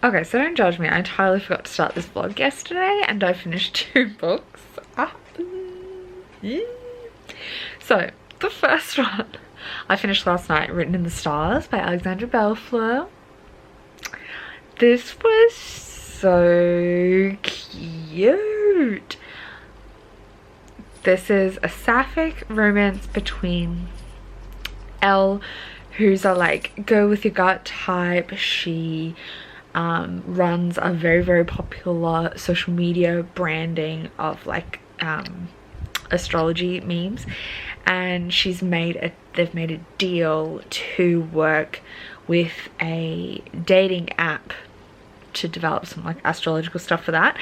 Okay, so don't judge me. I entirely forgot to start this vlog yesterday and I finished 2 books. So, the first one I finished last night, Written in the Stars by Alexandra Bellfleur. This was so cute. This is a sapphic romance between Elle, who's a like go with your gut type. She runs a very popular social media branding of like astrology memes, and they've made a deal to work with a dating app to develop some like astrological stuff for that.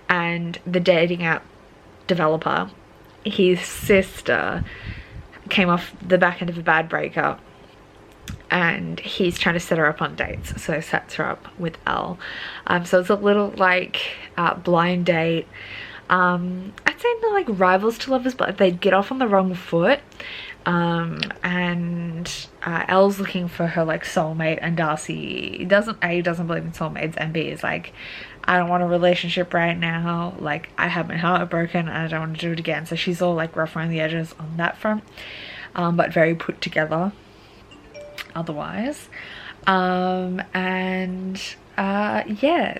And the dating app developer, his sister came off the back end of a bad breakup and he's trying to set her up on dates, so sets her up with Elle. So it's a little like blind date. I'd say they're like rivals to lovers, but they get off on the wrong foot. And Elle's looking for her like soulmate, and Darcy doesn't believe in soulmates, and B is like, I don't want a relationship right now, like I have my heart broken and I don't want to do it again. So she's all like rough around the edges on that front, but very put together otherwise. Yeah,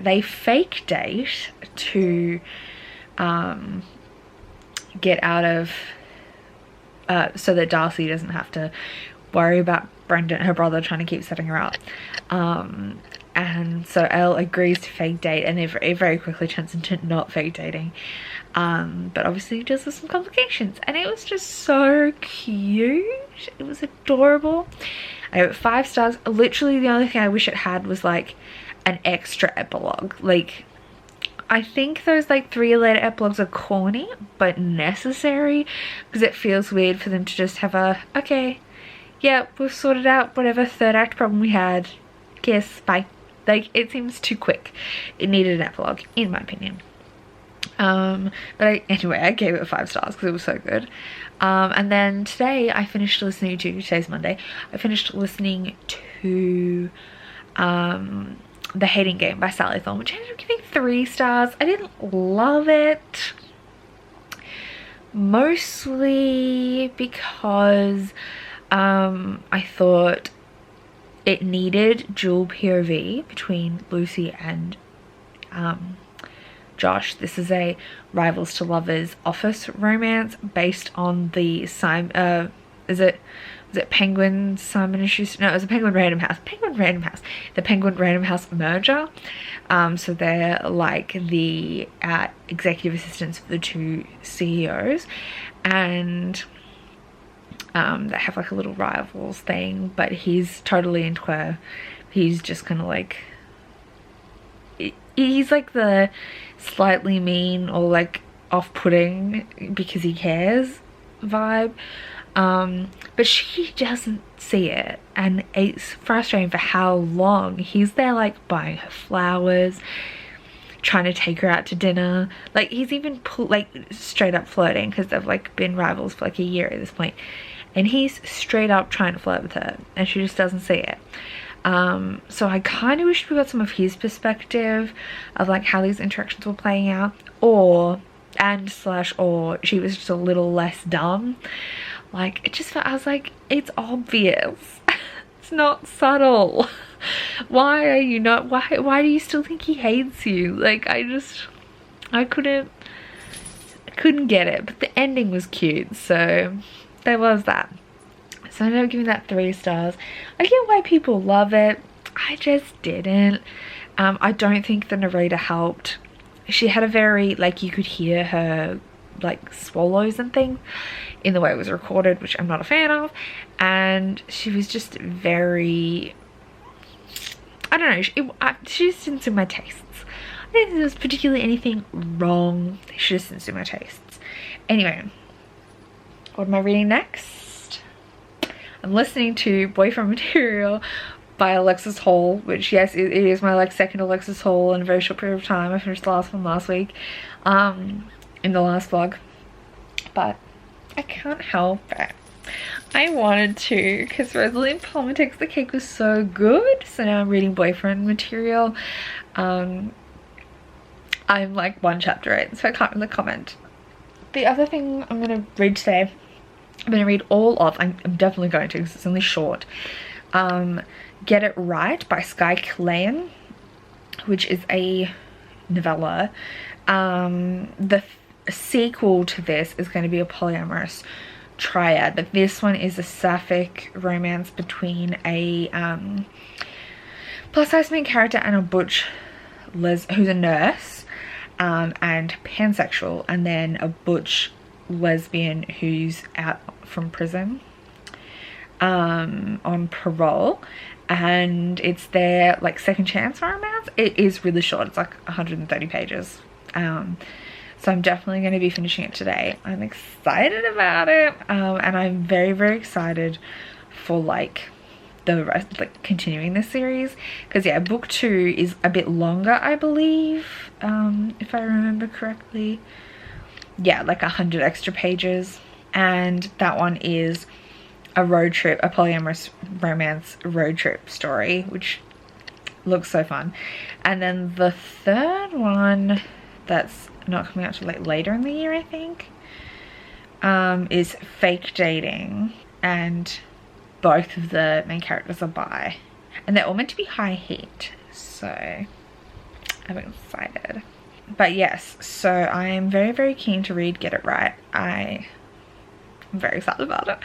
they fake date to get out of so that Darcy doesn't have to worry about Brendan, her brother, trying to keep setting her up. And so Elle agrees to fake date, and it very quickly turns into not fake dating. But obviously just with some complications, and it was just so cute. It was adorable. I gave it 5 stars. Literally the only thing I wish it had was like an extra epilogue. Like, I think those like 3 later epilogues are corny but necessary, because it feels weird for them to just have a, okay, yeah, we've sorted out whatever 3rd act problem we had, kiss, bye. Like, it seems too quick. It needed an epilogue, in my opinion. But anyway, I gave it 5 stars because it was so good. And then today I finished listening to, today's Monday, I finished listening to The Hating Game by Sally Thorne, which I ended up giving 3 stars. I didn't love it, mostly because I thought it needed dual POV between Lucy and Josh. This is a rivals to lovers office romance based on the was it Penguin Simon and Schuster? No, it was a Penguin Random House. The Penguin Random House merger. So they're like the executive assistants for the 2 CEOs, and they have like a little rivals thing, but he's totally into her. He's just kind of like, he's like the slightly mean or like off-putting because he cares vibe, but she doesn't see it, and it's frustrating for how long he's there like buying her flowers, trying to take her out to dinner. Like, he's even like straight up flirting, because they've like been rivals for like a year at this point, and he's straight up trying to flirt with her and she just doesn't see it. So I kind of wish we got some of his perspective of like how these interactions were playing out, or she was just a little less dumb. Like, it just felt, I was like, it's obvious. It's not subtle. Why are you not, why do you still think he hates you? Like, I couldn't get it, but the ending was cute, so there was that. So I ended up giving that 3 stars. I get why people love it. I just didn't. I don't think the narrator helped. She had a very, like, you could hear her like swallows and things in the way it was recorded, which I'm not a fan of. And she was just very, I don't know, she just didn't suit my tastes. I didn't think there was particularly anything wrong. She just didn't suit my tastes. Anyway, what am I reading next? I'm listening to Boyfriend Material by Alexis Hall, which, yes, it is my like 2nd Alexis Hall in a very short period of time. I finished the last one last week, in the last vlog, but I can't help it. I wanted to, because Rosalind Palmer Takes the Cake was so good. So now I'm reading boyfriend material. I'm like one chapter in, so I can't really comment. The other thing I'm going to read today, I'm going to read all of, I'm definitely going to because it's only short, Get It Right by Skye Killayan, which is a novella. The sequel to this is going to be a polyamorous triad, but this one is a sapphic romance between a plus size main character and a butch who's a nurse, and pansexual, and then a butch lesbian who's out from prison on parole, and it's their like second chance romance. It is really short, it's like 130 pages. So I'm definitely going to be finishing it today. I'm excited about it, and I'm very, very excited for like the rest, like continuing this series, because yeah, book 2 is a bit longer, I believe, if I remember correctly. Yeah, like 100 extra pages, and that one is a road trip, a polyamorous romance road trip story, which looks so fun. And then the third one, that's not coming out till like later in the year, I think, is Fake Dating, and both of the main characters are bi, and they're all meant to be high heat, so I'm excited. But yes, so I am very, very keen to read Get It Right. I'm very excited about it,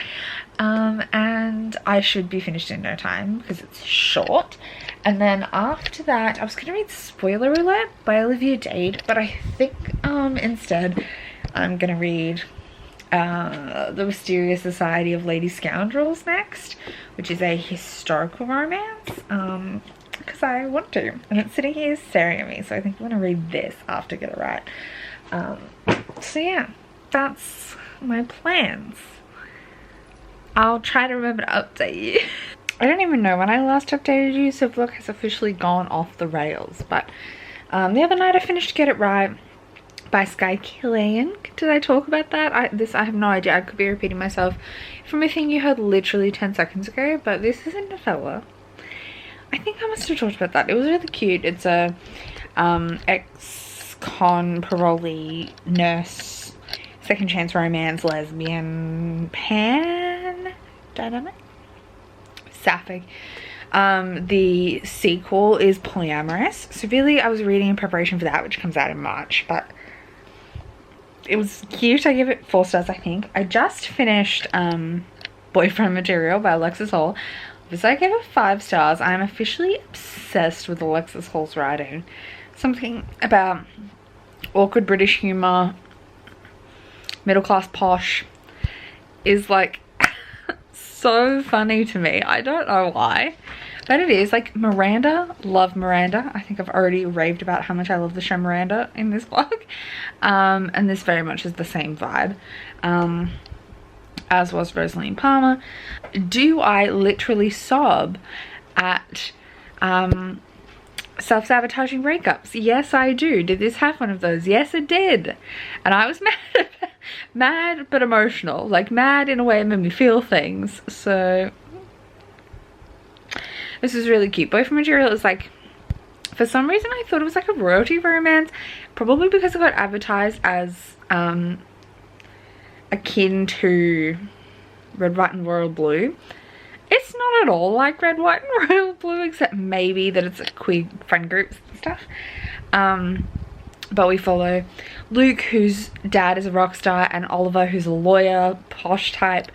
and I should be finished in no time because it's short. And then after that, I was gonna read Spoiler Alert by Olivia Dade, but I think instead I'm gonna read The Wisteria Society of Lady Scoundrels next, which is a historical romance, because I want to, and it's sitting here staring at me, so I think I'm gonna read this after Get It Right. So yeah, that's my plans. I'll try to remember to update you. I don't even know when I last updated you, so vlog has officially gone off the rails, but the other night I finished Get It Right by Skye Killayan. Did I talk about that? I have no idea. I could be repeating myself from a thing you heard literally 10 seconds ago, but this is a novella. I think I must have talked about that. It was really cute. It's a ex-con parolee nurse, second chance romance, lesbian, pan dynamic, sapphic. The sequel is polyamorous, so really I was reading in preparation for that, which comes out in March, but it was cute. I give it 4 stars, I think. I just finished Boyfriend Material by Alexis Hall. So I gave it 5 stars. I'm officially obsessed with Alexis Hall's writing. Something about awkward British humour, middle class posh, is like so funny to me. I don't know why, but it is. Like Miranda, love Miranda. I think I've already raved about how much I love the show Miranda in this vlog, and this very much is the same vibe, as was Rosalind Palmer. Do I literally sob at self-sabotaging breakups? Yes, I do. Did this have one of those? Yes, it did. And I was mad but emotional. Like mad in a way it made me feel things. So this is really cute. Boyfriend Material is like, for some reason I thought it was like a royalty romance, probably because it got advertised as akin to Red, White and Royal Blue. It's not at all like Red, White and Royal Blue, except maybe that it's a queer friend groups and stuff. But we follow Luke, whose dad is a rock star, and Oliver, who's a lawyer, posh type,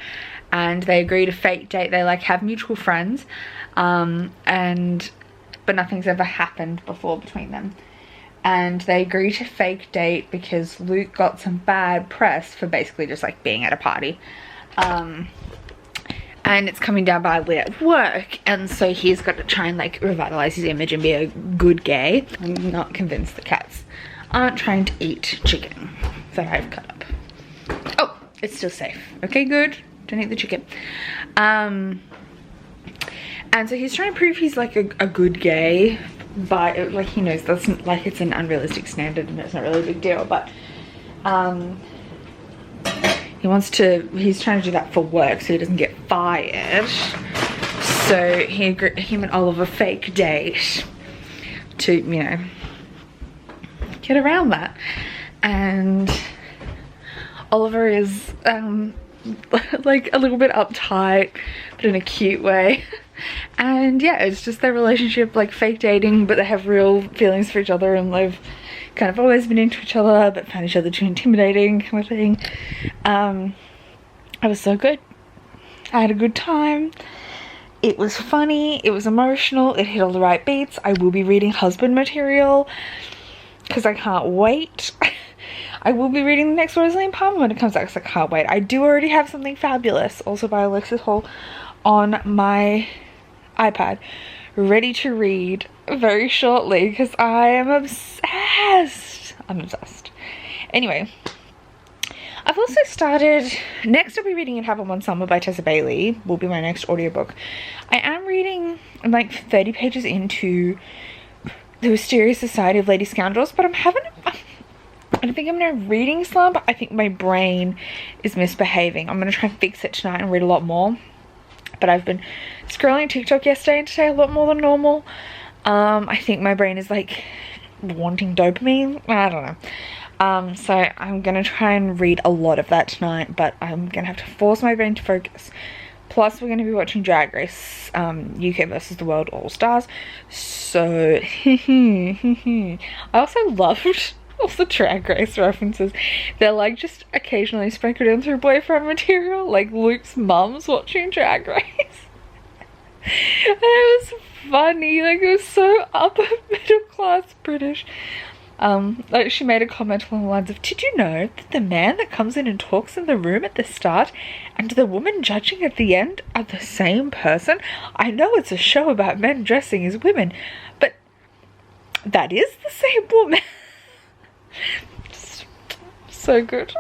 and they agree to fake date. They like have mutual friends, but nothing's ever happened before between them. And they agree to fake date because Luke got some bad press for basically just like being at a party. And it's coming down badly at work, and so he's got to try and like revitalize his image and be a good gay. I'm not convinced the cats aren't trying to eat chicken that I've cut up. Oh, it's still safe. Okay, good. Don't eat the chicken. And so he's trying to prove he's like a good gay, but like he knows that's like it's an unrealistic standard and it's not really a big deal, but he's trying to do that for work so he doesn't get fired. So him and Oliver fake date to, you know, get around that. And Oliver is like a little bit uptight, but in a cute way. And yeah, it's just their relationship, like fake dating, but they have real feelings for each other, and they've kind of always been into each other but found each other too intimidating, kind of thing. It was so good. I had a good time. It was funny, it was emotional, it hit all the right beats. I will be reading husband material because I can't wait. I will be reading the next Rosalie Palmer when it comes out because I can't wait. I do already have Something Fabulous, also by Alexis Hall, on my iPad, ready to read very shortly because I am obsessed. I'm obsessed. Anyway, I've also started, next I'll be reading It Happened One Summer by Tessa Bailey, will be my next audiobook. I am reading, I'm like 30 pages into The Wisteria Society of Lady Scoundrels, but I don't think I'm in a reading slump. I think my brain is misbehaving. I'm going to try and fix it tonight and read a lot more. But I've been scrolling TikTok yesterday and today a lot more than normal. I think my brain is like wanting dopamine. I don't know. So I'm going to try and read a lot of that tonight, but I'm going to have to force my brain to focus. Plus we're going to be watching Drag Race UK versus the World All Stars. So I also loved all the Drag Race references. They're like just occasionally sprinkled in through boyfriend material, like Luke's mum's watching Drag Race. And it was funny, like it was so upper middle class British. Like she made a comment along the lines of, did you know that the man that comes in and talks in the room at the start and the woman judging at the end are the same person? I know it's a show about men dressing as women, but that is the same woman. Just so good.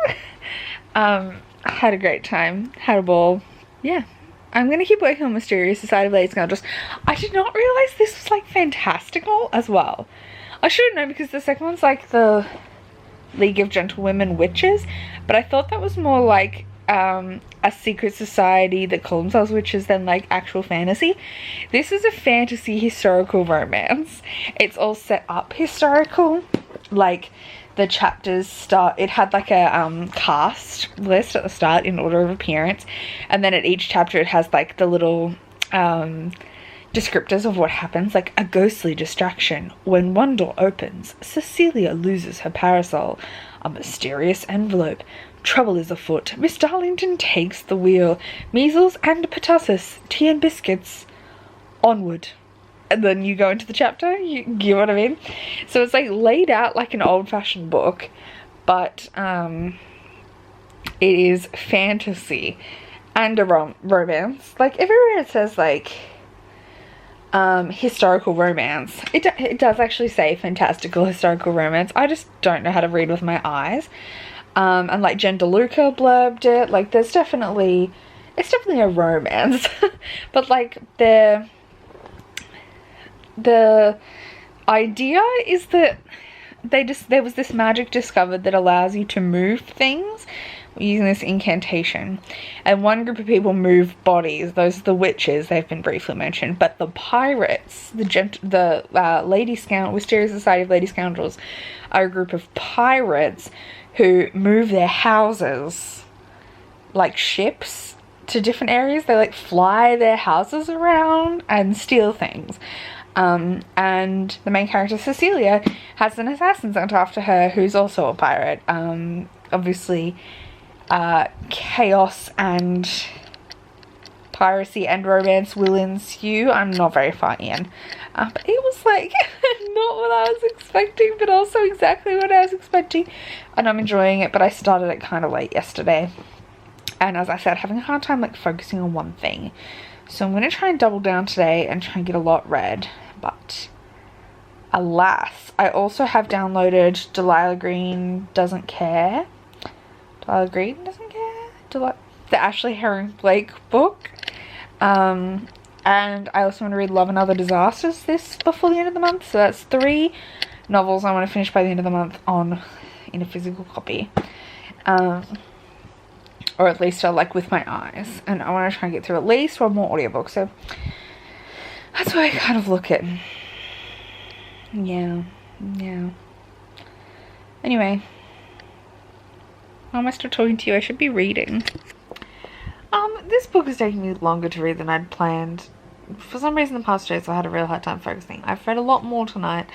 I had a great time, had a ball. Yeah, I'm gonna keep working on Mysterious Society of Lady Scoundrels. I did not realize this was like fantastical as well. I should have known because the second one's like the League of Gentlewomen Witches, but I thought that was more like a secret society that call themselves witches than like actual fantasy. This is a fantasy historical romance. It's all set up historical, like the chapters start, it had like a cast list at the start in order of appearance, and then at each chapter it has like the little descriptors of what happens, like a ghostly distraction. When one door opens, Cecilia loses her parasol. A mysterious envelope. Trouble is afoot. Miss Darlington takes the wheel. Measles and pertussis. Tea and biscuits. Onward. And then you go into the chapter, you know what I mean? So it's like laid out like an old-fashioned book, but it is fantasy and a romance. Like everywhere it says like historical romance, it does actually say fantastical historical romance. I just don't know how to read with my eyes. And like Jen DeLuca blurbed it, like it's definitely a romance. But like the idea is that there was this magic discovered that allows you to move things using this incantation, and one group of people move bodies. Those are the witches. They've been briefly mentioned, but the pirates, the Wisteria Society of Lady Scoundrels, are a group of pirates who move their houses like ships to different areas. They like fly their houses around and steal things. And the main character Cecilia has an assassin sent after her who's also a pirate. Obviously chaos and piracy and romance will ensue. I'm not very far in, but it was like not what I was expecting, but also exactly what I was expecting, and I'm enjoying it. But I started it kind of late yesterday, and as I said, having a hard time like focusing on one thing, so I'm going to try and double down today and try and get a lot read. But alas, I also have downloaded Delilah Green Doesn't Care. Delilah Green Doesn't Care? The Ashley Herring Blake book. And I also want to read Love and Other Disasters before the end of the month. So that's 3 novels I want to finish by the end of the month in a physical copy. or at least I like with my eyes, and I want to try and get through at least one more audiobook, so that's why I kind of look at. Yeah. Anyway, why am I still talking to you? I should be reading. This book is taking me longer to read than I'd planned. For some reason the past days I had a real hard time focusing. I've read a lot more tonight,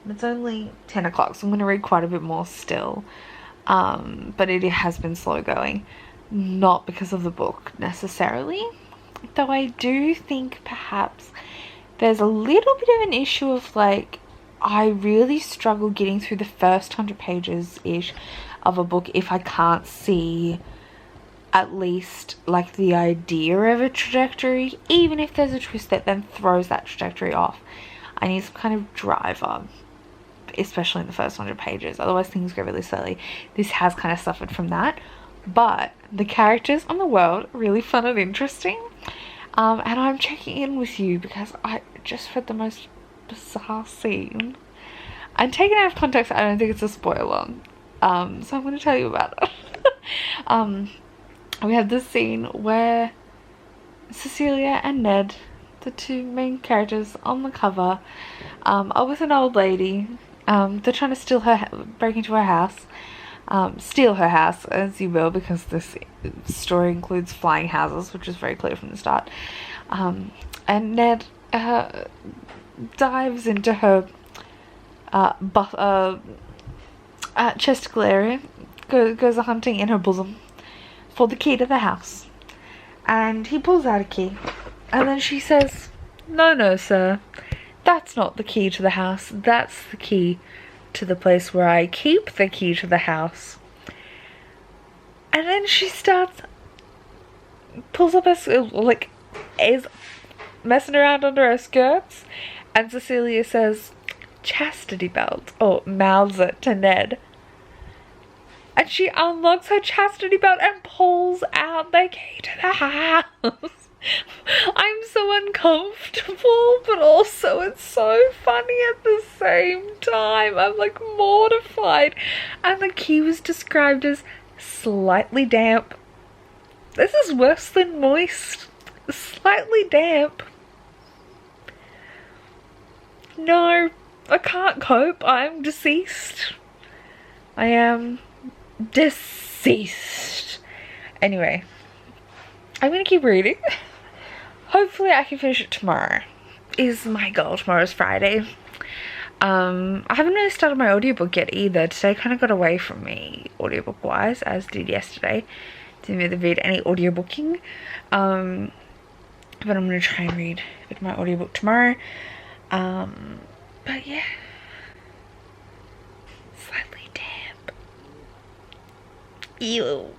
and it's only 10 o'clock, so I'm going to read quite a bit more still. But it has been slow going. Not because of the book necessarily, though I do think perhaps there's a little bit of an issue of like, I really struggle getting through the first 100 pages-ish of a book if I can't see at least like the idea of a trajectory, even if there's a twist that then throws that trajectory off. I need some kind of driver, especially in the first 100 pages, otherwise things go really slowly. This has kind of suffered from that, but the characters and the world are really fun and interesting, and I'm checking in with you because I just read the most bizarre scene, and taken out of context I don't think it's a spoiler, so I'm going to tell you about it. We have this scene where Cecilia and Ned, the two main characters on the cover, are with an old lady. They're trying to break into her house, steal her house, as you will, because this story includes flying houses, which is very clear from the start. And Ned dives into her chesticle area, goes hunting in her bosom for the key to the house, and he pulls out a key, and then she says, no sir, that's not the key to the house, that's the key to the place where I keep the key to the house. And then she pulls up her, like, is messing around under her skirts, and Cecilia says chastity belt, or mouths it to Ned. And she unlocks her chastity belt and pulls out the key to the house. I'm so uncomfortable, but also it's so funny at the same time. I'm like mortified. And the key was described as slightly damp. This is worse than moist. Slightly damp. No, I can't cope. I'm deceased. I am deceased. Anyway, I'm gonna keep reading. Hopefully I can finish it tomorrow, is my goal. Tomorrow's Friday. I haven't really started my audiobook yet either. Today kind of got away from me audiobook wise, as did yesterday. Didn't really read any audiobooking, but I'm gonna try and read a bit of my audiobook tomorrow. But yeah, slightly damp. Ew.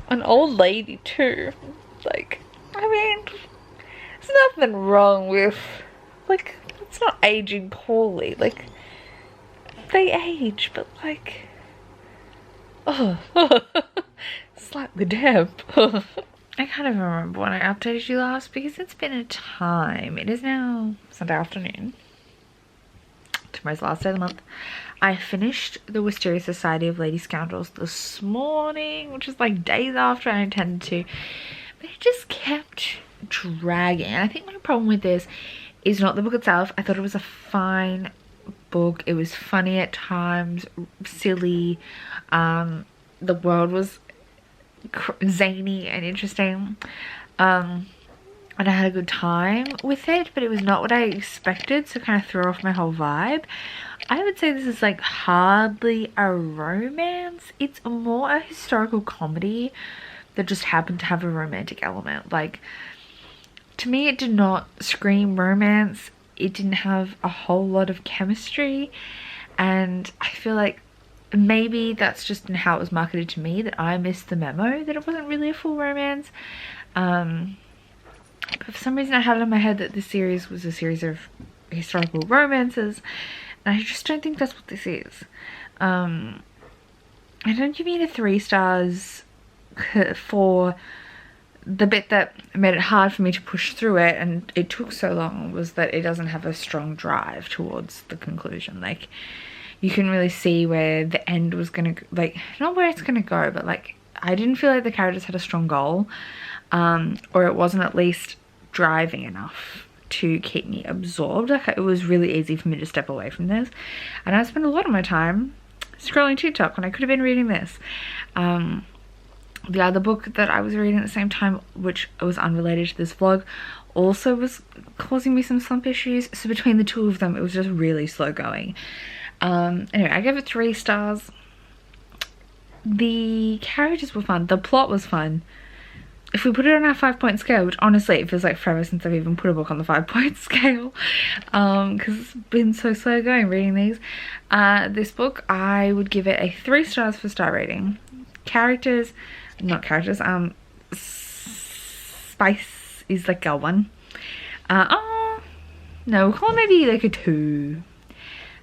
An old lady too. Like, I mean, there's nothing wrong with, like, it's not aging poorly. Like, they age, but like, oh, slightly damp. I can't even remember when I updated you last because it's been a time. It is now Sunday afternoon. Tomorrow's the last day of the month. I finished the Wisteria Society of Lady Scoundrels this morning, which is like days after I intended to. But it just kept dragging. And I think my problem with this is not the book itself. I thought it was a fine book. It was funny at times, silly. The world was zany and interesting. And I had a good time with it, but it was not what I expected, so it kind of threw off my whole vibe. I would say this is like hardly a romance. It's more a historical comedy that just happened to have a romantic element. Like, to me, it did not scream romance. It didn't have a whole lot of chemistry, and I feel like maybe that's just in how it was marketed to me, that I missed the memo that it wasn't really a full romance. But for some reason I had it in my head that this series was a series of historical romances, and I just don't think that's what this is. I don't give it a 3 stars for the bit that made it hard for me to push through it, and it took so long, was that it doesn't have a strong drive towards the conclusion. Like, you couldn't really see where the end was gonna, like, not where it's gonna go, but like I didn't feel like the characters had a strong goal, or it wasn't at least driving enough to keep me absorbed. Like, it was really easy for me to step away from this, and I spent a lot of my time scrolling TikTok when I could have been reading this. The other book that I was reading at the same time, which was unrelated to this vlog, also was causing me some slump issues. So between the two of them, it was just really slow going. Anyway, I gave it 3 stars. The characters were fun. The plot was fun. If we put it on our 5-point scale, which honestly it feels like forever since I've even put a book on the 5-point scale, because it's been so slow going reading these, this book I would give it a 3 stars for star rating. Characters, not characters, spice is like a 1. No, we'll call it maybe like a 2.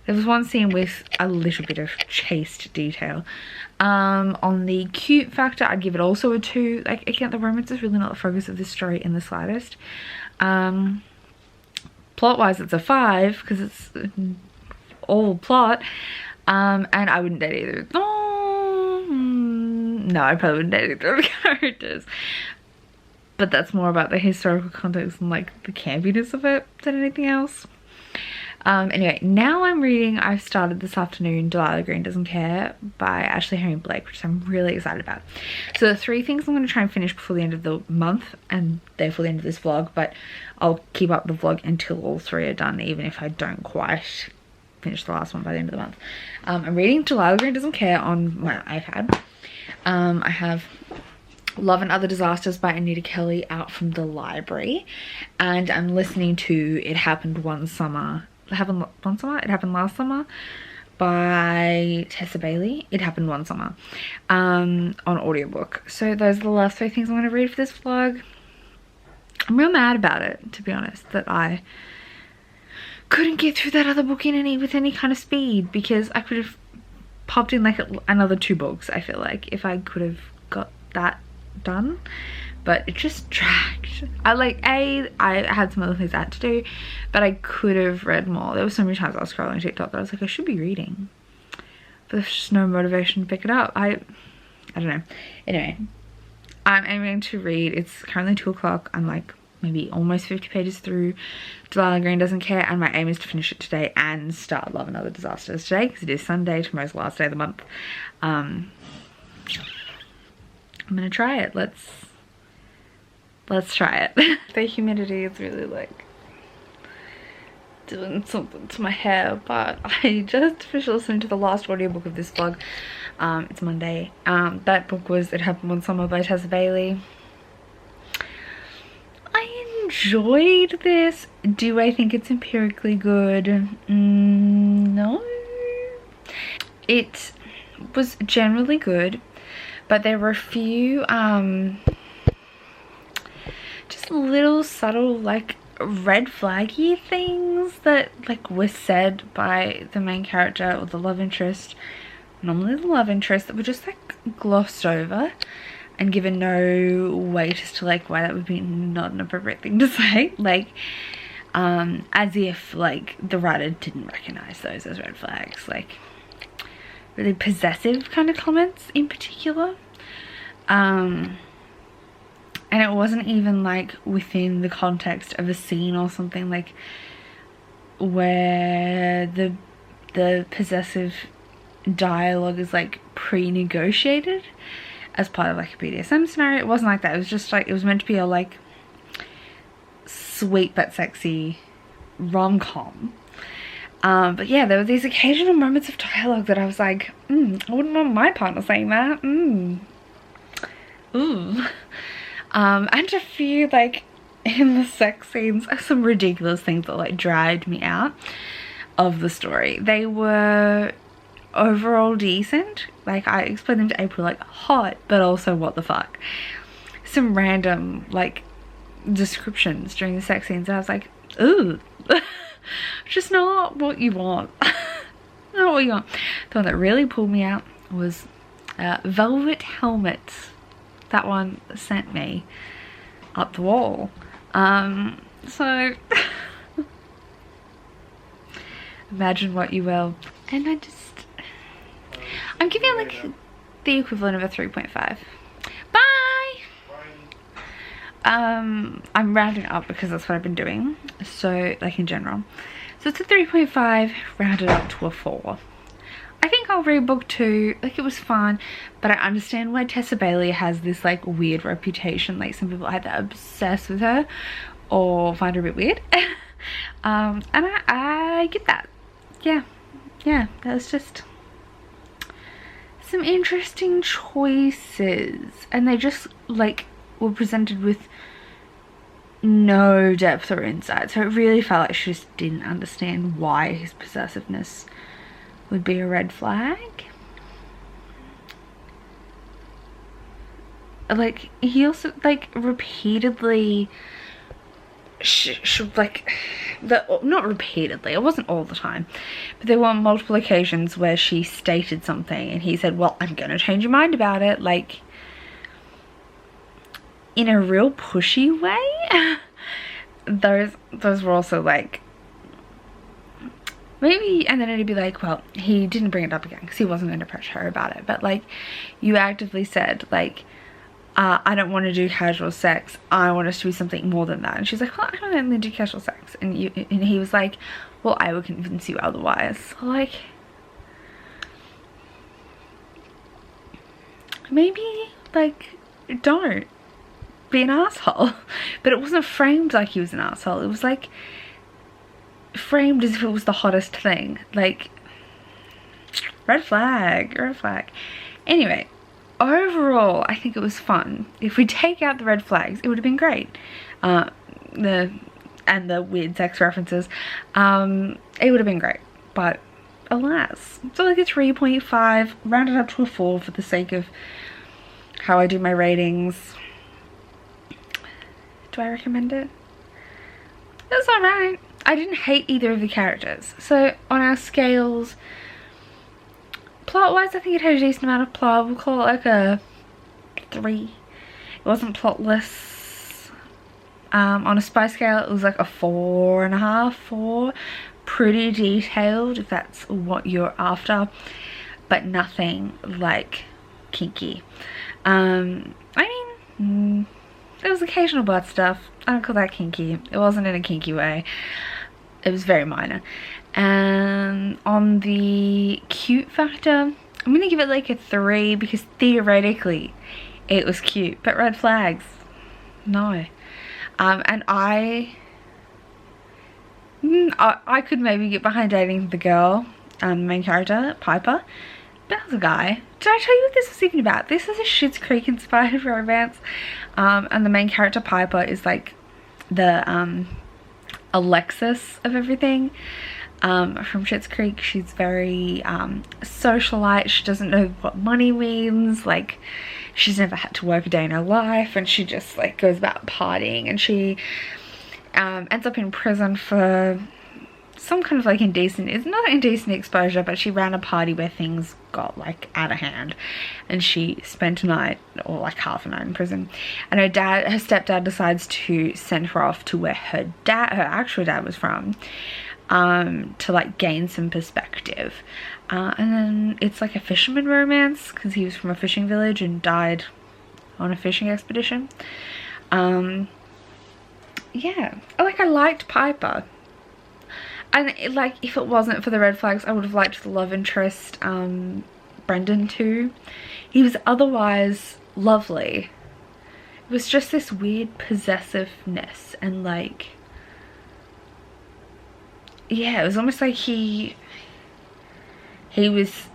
There was one scene with a little bit of chaste detail. On the cute factor, I'd give it also a 2. Like, again, the romance is really not the focus of this story in the slightest. Plot-wise, it's a 5 because it's all plot. And I wouldn't date either. No, I probably wouldn't date either of the characters. But that's more about the historical context and like the campiness of it than anything else. Anyway, now I've started this afternoon, Delilah Green Doesn't Care by Ashley Herring Blake, which I'm really excited about. So the 3 things I'm going to try and finish before the end of the month, and therefore the end of this vlog, but I'll keep up the vlog until all 3 are done, even if I don't quite finish the last one by the end of the month. I'm reading Delilah Green Doesn't Care on my iPad. I have Love and Other Disasters by Anita Kelly out from the library, and I'm listening to It Happened One Summer. It Happened Last Summer by Tessa Bailey. It Happened One Summer on audiobook. So those are the last 3 things I'm going to read for this vlog. I'm real mad about it, to be honest, that I couldn't get through that other book with any kind of speed, because I could have popped in like another 2 books, I feel like, if I could have got that done, but it just dragged. I had some other things I had to do, but I could have read more. There were so many times I was scrolling TikTok that I was like, I should be reading, but there's just no motivation to pick it up. I don't know. Anyway, I'm aiming to read, it's currently 2 o'clock, I'm like maybe almost 50 pages through Delilah Green Doesn't Care, and my aim is to finish it today and start Love and Other Disasters today, because it is Sunday, tomorrow's the last day of the month. I'm gonna try it. Let's try it. The humidity is really like doing something to my hair, but I just finished listening to the last audiobook of this vlog. It's Monday. That book was It Happened One Summer by Tessa Bailey. I enjoyed this. Do I think it's empirically good? No. It was generally good, but there were a few just little subtle like red flaggy things that like were said by the main character or the love interest, normally the love interest, that were just like glossed over and given no weight as to like why that would be not an appropriate thing to say, like as if like the writer didn't recognize those as red flags, like really possessive kind of comments in particular. And it wasn't even like within the context of a scene or something, like where the possessive dialogue is like pre-negotiated as part of like a BDSM scenario. It wasn't like that. It was just like, it was meant to be a like sweet but sexy rom-com. But yeah, there were these occasional moments of dialogue that I was like, I wouldn't want my partner saying that. Ooh. And a few like in the sex scenes, some ridiculous things that like dragged me out of the story. They were overall decent. Like, I explained them to April like hot, but also what the fuck. Some random like descriptions during the sex scenes, and I was like, ooh. Just not what you want. Not what you want. The one that really pulled me out was velvet helmets. That one sent me up the wall. So imagine what you will. And I just I'm giving it like the equivalent of a 3.5. Bye! I'm rounding up because that's what I've been doing. So, like in general. So it's a 3.5 rounded up to a 4. I think I'll read book 2. Like, it was fun, but I understand why Tessa Bailey has this like weird reputation. Like, some people either obsessed with her or find her a bit weird. And I get that. Yeah, that was just some interesting choices, and they just like were presented with no depth or insight, so it really felt like she just didn't understand why his possessiveness would be a red flag. Like, he also like repeatedly not repeatedly, it wasn't all the time, but there were multiple occasions where she stated something and he said, well, I'm gonna change your mind about it, like in a real pushy way. those were also like, maybe, and then it'd be like, well, he didn't bring it up again because he wasn't going to pressure her about it, but like, you actively said like, I don't want to do casual sex, I want us to be something more than that. And she's like, well, I don't only do casual sex. And he was like, well, I will convince you otherwise. So like, maybe like, don't be an asshole. But it wasn't framed like he was an asshole. It was like framed as if it was the hottest thing. Like, red flag. Anyway, overall, I think it was fun. If we take out the red flags, it would have been great. The weird sex references, it would have been great. But alas, so like a 3.5, rounded up to a 4 for the sake of how I do my ratings. Do I recommend it? It was alright. I didn't hate either of the characters. So on our scales, plot-wise, I think it had a decent amount of plot. We'll call it like a 3. It wasn't plotless. On a spy scale, it was like a 4.5, 4. Pretty detailed, if that's what you're after, but nothing like kinky. I mean, there was occasional butt stuff. I don't call that kinky. It wasn't in a kinky way. It was very minor. And on the cute factor, I'm gonna give it like a 3 because theoretically it was cute, but red flags, no. And I could maybe get behind dating the girl, the main character, Piper, but as a guy. Did I tell you what this was even about? This is a Schitt's Creek inspired romance, and the main character, Piper, is like the Alexis of everything. From Schitt's Creek. She's very socialite. She doesn't know what money means. Like, she's never had to work a day in her life, and she just like goes about partying, and she ends up in prison for some kind of like indecent, it's not indecent exposure, but she ran a party where things got like out of hand, and she spent a night or like half a night in prison, and her stepdad decides to send her off to where her actual dad was from, to like gain some perspective. And then it's like a fisherman romance because he was from a fishing village and died on a fishing expedition. Yeah, like, I liked Piper, and like, if it wasn't for the red flags, I would have liked the love interest, Brendan, too. He was otherwise lovely. It was just this weird possessiveness, and like, yeah, it was almost like he was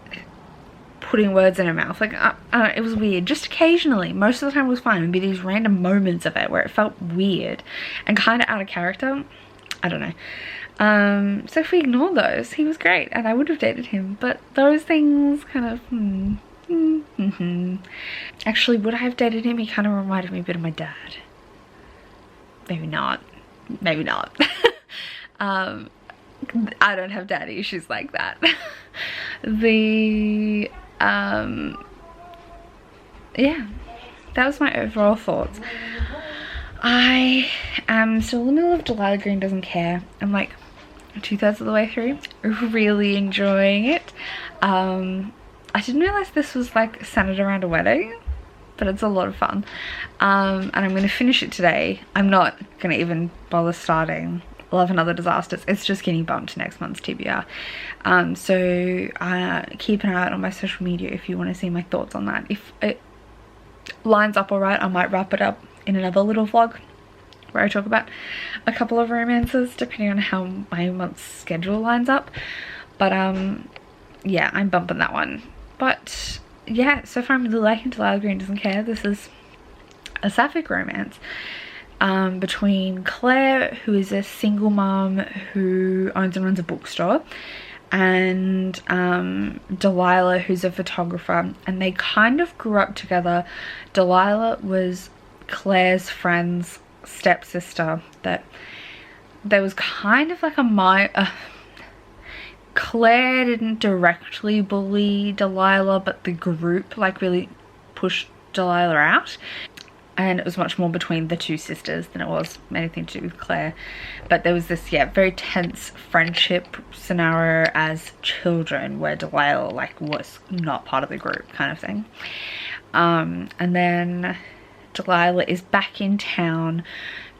putting words in her mouth. Like, it was weird. Just occasionally. Most of the time it was fine. There'd be these random moments of it where it felt weird and kind of out of character. I don't know. So if we ignore those, he was great and I would have dated him. But those things kind of, Actually, would I have dated him? He kind of reminded me a bit of my dad. Maybe not. Maybe not. I don't have daddy issues like that. Yeah, that was my overall thoughts. I am still in the middle of Delilah Green Doesn't Care. I'm like 2/3 of the way through, really enjoying it. I I didn't realize this was like centered around a wedding, but it's a lot of fun. And I'm going to finish it today. I'm not going to even bother starting Love and Other Disasters. It's just getting bumped to next month's TBR. So keep an eye out on my social media if you want to see my thoughts on that. If it lines up alright, I might wrap it up in another little vlog where I talk about a couple of romances depending on how my month's schedule lines up. But yeah, I'm bumping that one. But yeah, so far I'm really liking Delilah Green Doesn't Care. This is a sapphic romance between Claire, who is a single mom who owns and runs a bookstore, and Delilah, who's a photographer, and they kind of grew up together. Delilah was Claire's friend's stepsister. That there was kind of like Claire didn't directly bully Delilah, but the group like really pushed Delilah out, and it was much more between the two sisters than it was anything to do with Claire. But there was this, yeah, very tense friendship scenario as children where Delilah like was not part of the group kind of thing. And then Delilah is back in town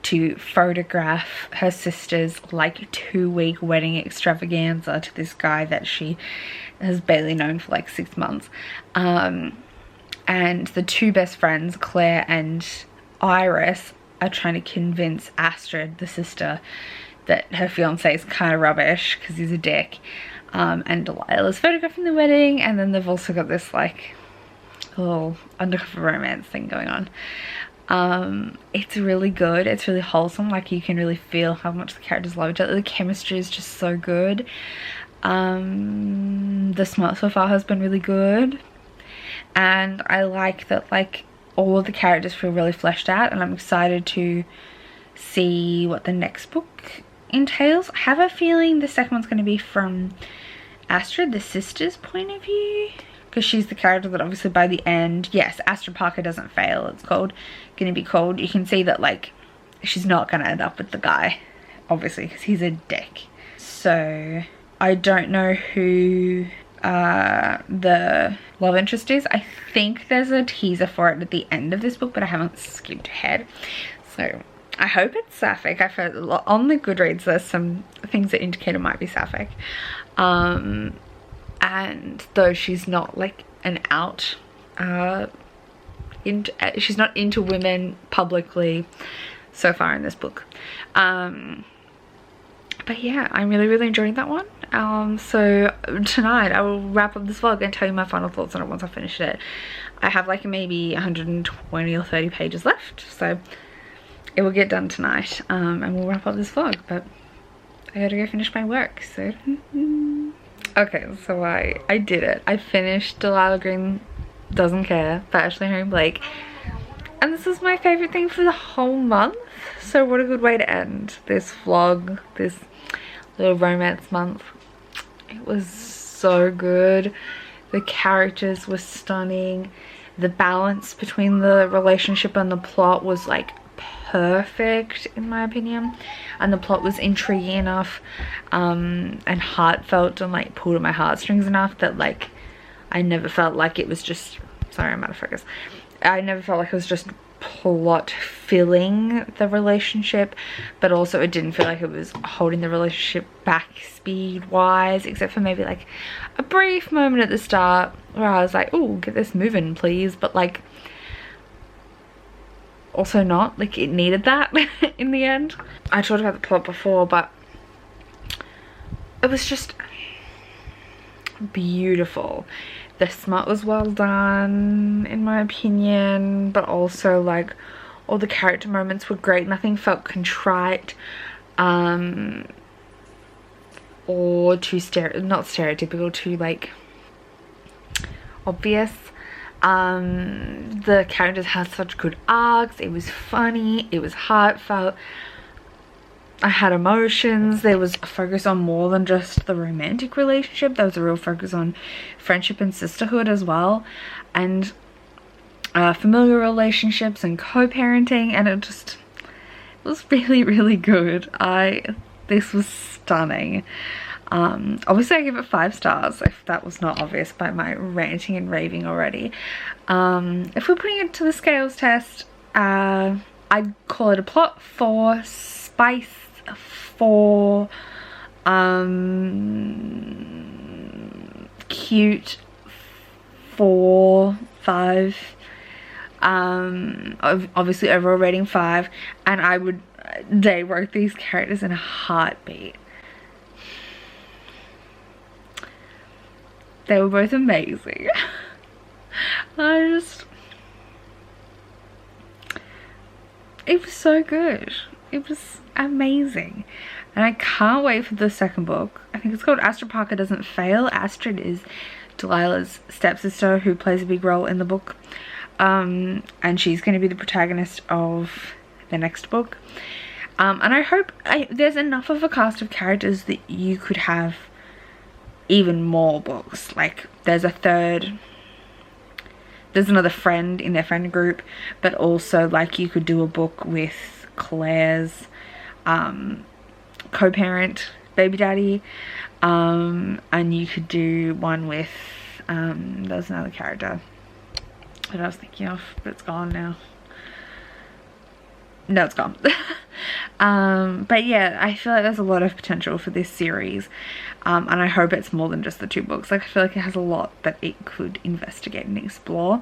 to photograph her sister's like 2-week wedding extravaganza to this guy that she has barely known for like 6 months. And the two best friends, Claire and Iris, are trying to convince Astrid, the sister, that her fiance is kind of rubbish because he's a dick. And Delilah's photographing the wedding, and then they've also got this like little undercover romance thing going on. It's really good. It's really wholesome. Like you can really feel how much the characters love each other. The chemistry is just so good. The smut so far has been really good. And I like that like all of the characters feel really fleshed out, and I'm excited to see what the next book entails. I have a feeling the second one's going to be from Astrid, the sister's point of view, because she's the character that obviously by the end, yes, Astrid Parker doesn't fail. It's going to be called. You can see that like she's not going to end up with the guy, obviously, because he's a dick. So I don't know who the love interest is. I think there's a teaser for it at the end of this book, but I haven't skipped ahead, so I hope it's sapphic. I've heard on the Goodreads there's some things that indicate it might be sapphic, and though she's not like an out she's not into women publicly so far in this book. But yeah, I'm really enjoying that one. So tonight I will wrap up this vlog and tell you my final thoughts on it once I finish it. I have like maybe 120 or 30 pages left, so it will get done tonight, and we'll wrap up this vlog. But I gotta go finish my work, so okay, so I did it. I finished Delilah Green Doesn't Care by Ashley Herring Blake, and this is my favorite thing for the whole month. So what a good way to end this vlog, this little romance month. It was so good. The characters were stunning. The balance between the relationship and the plot was like perfect in my opinion, and the plot was intriguing enough and heartfelt and like pulled at my heartstrings enough that like I never felt like it was just, sorry I'm out of focus, I never felt like it was just plot filling the relationship, but also it didn't feel like it was holding the relationship back speed wise, except for maybe like a brief moment at the start where I was like, oh, get this moving please, but like also not, like it needed that in the end. I talked about the plot before, but it was just beautiful. The smut was well done in my opinion, but also like all the character moments were great. Nothing felt contrite or too not stereotypical, too like obvious. The characters had such good arcs. It was funny, it was heartfelt, I had emotions. There was a focus on more than just the romantic relationship. There was a real focus on friendship and sisterhood as well, and familiar relationships and co-parenting, and it was really good. This was stunning. Obviously I give it 5 stars, if that was not obvious by my ranting and raving already. If we're putting it to the scales test, I'd call it a plot 4, spice 4, cute 4, 5, obviously overall rating 5, and they wrote these characters in a heartbeat. They were both amazing. It was so good. It was amazing. And I can't wait for the second book. I think it's called Astrid Parker Doesn't Fail. Astrid is Delilah's stepsister who plays a big role in the book. And she's going to be the protagonist of the next book. And I hope there's enough of a cast of characters that you could have even more books. Like there's another friend in their friend group, but also like you could do a book with Claire's co-parent baby daddy, and you could do one with there's another character that I was thinking of, but it's gone now. No, it's gone. But yeah, I feel like there's a lot of potential for this series, and I hope it's more than just the 2 books. Like I feel like it has a lot that it could investigate and explore,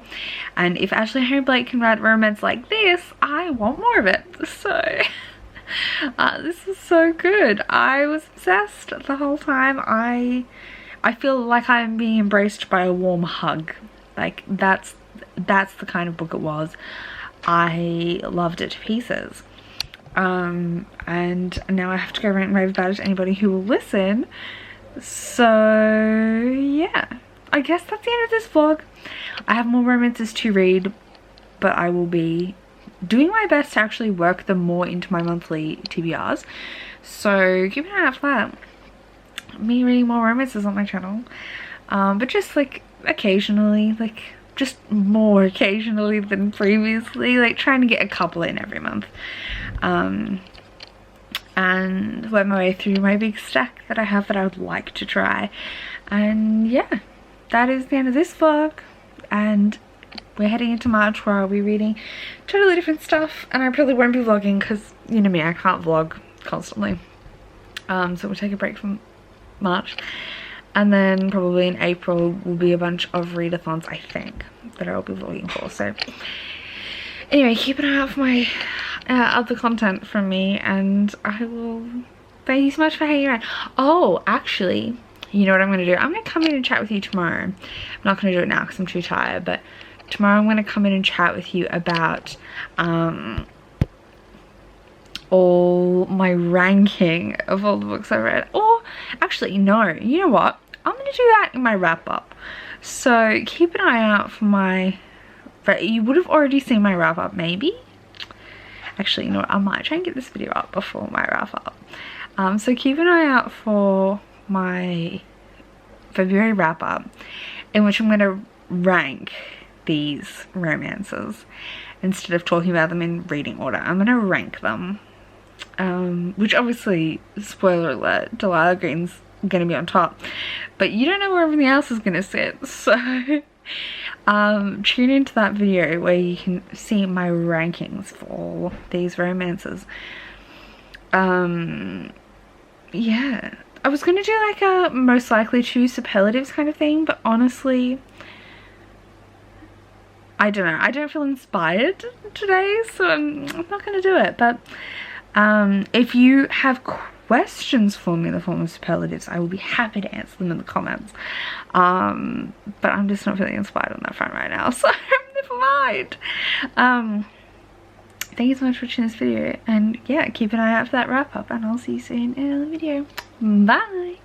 and if Ashley Henry Blake can write romance like this, I want more of it. So this was so good. I was obsessed the whole time. I feel like I'm being embraced by a warm hug. Like that's the kind of book it was. I loved it to pieces. And now I have to go rant and rave about it to anybody who will listen. So yeah, I guess that's the end of this vlog. I have more romances to read, but I will be doing my best to actually work them more into my monthly TBRs. So keep an eye out for that. Me reading more romances on my channel. But just like occasionally, like just more occasionally than previously, like trying to get a couple in every month, and work my way through my big stack that I have that I would like to try. And yeah, that is the end of this vlog, and we're heading into March where I'll be reading totally different stuff, and I probably won't be vlogging because you know me, I can't vlog constantly. So we'll take a break from March. And then probably in April will be a bunch of readathons, I think, that I'll be vlogging for. So anyway, keep an eye out for my other content from me, and I will thank you so much for hanging around. Oh, actually, you know what I'm going to do? I'm going to come in and chat with you tomorrow. I'm not going to do it now because I'm too tired, but tomorrow I'm going to come in and chat with you about all my ranking of all the books I read. Or actually, no, you know what? I'm going to do that in my wrap up. So keep an eye out for my, but you would have already seen my wrap up maybe. Actually, you know what, I might try and get this video up before my wrap up. So keep an eye out for my February wrap up, in which I'm going to rank these romances instead of talking about them in reading order. I'm going to rank them, which obviously, spoiler alert, Delilah Green's going to be on top, but you don't know where everything else is going to sit. So tune into that video where you can see my rankings for all these romances. Yeah, I was going to do like a most likely to superlatives kind of thing, but honestly, I don't know, I don't feel inspired today, so I'm not going to do it. But if you have questions for me in the form of superlatives, I will be happy to answer them in the comments. But I'm just not feeling inspired on that front right now, so never mind. Thank you so much for watching this video, and yeah, keep an eye out for that wrap up, and I'll see you soon in another video. Bye!